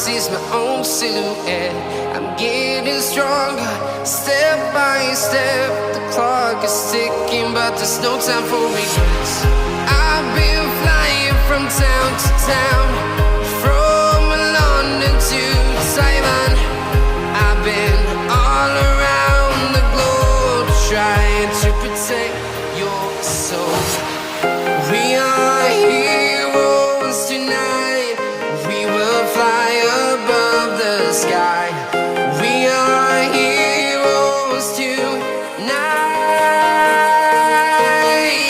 see's my own silhouette. I'm getting stronger, step by step. The clock is ticking, but there's no time for regrets. I've been flying from town to town, from London to Taiwan. I've been all around the globe, trying to protect your soul. We are heroes tonight. We will fly above the sky. We are heroes tonight.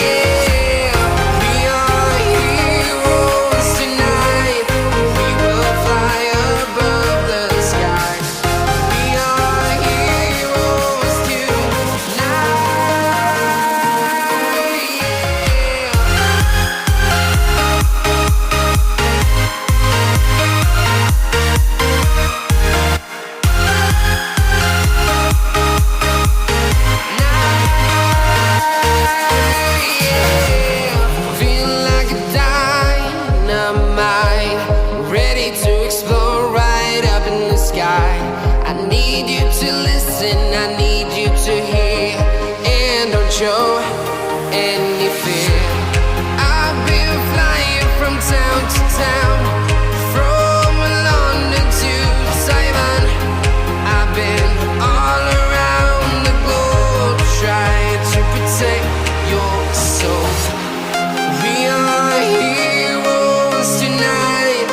Yeah. We are heroes tonight. We will fly above the sky. We are heroes tonight. Feel like a dynamite, ready to explode right up in the sky. I need you to listen, I need you to hear, and don't show any fear. I've been flying from town to town, from London to Taiwan. I've been all around the globe, trying to protect your soul. We are heroes tonight.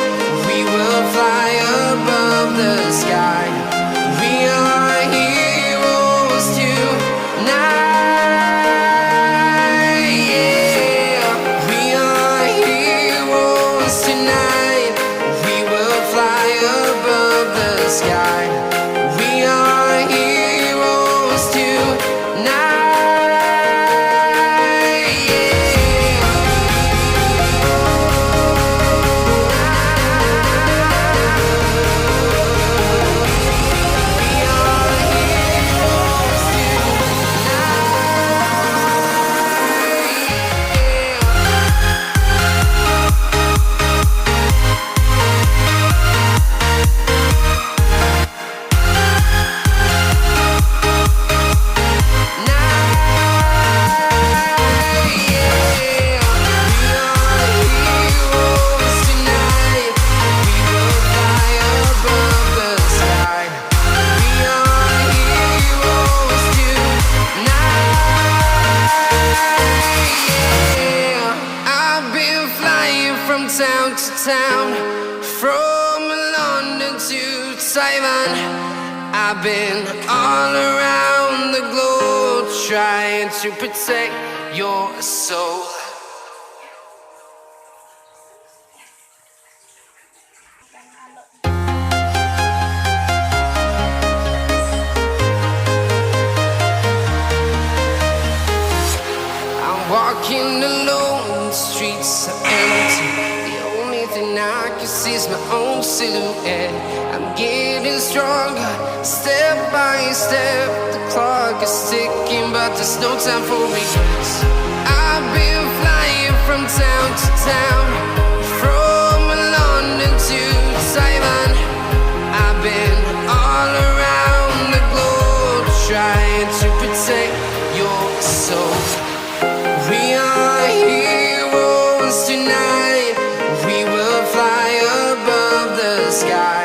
We will fly above the sky. We are heroes tonight. Yeah. We are heroes tonight. We will fly above the sky. We are heroes tonight. I've been flying from town to town, from London to Taiwan. I've been all around the globe, trying to protect your soul. I'm walking alone, the streets are empty. The only thing I can see is my own silhouette. I'm getting stronger, step by step. The clock is ticking, but there's no time for regrets. I've been flying from town to town, from London to Taiwan. I've been all around the globe, trying to protect your soul. We are heroes tonight. We will fly above the sky.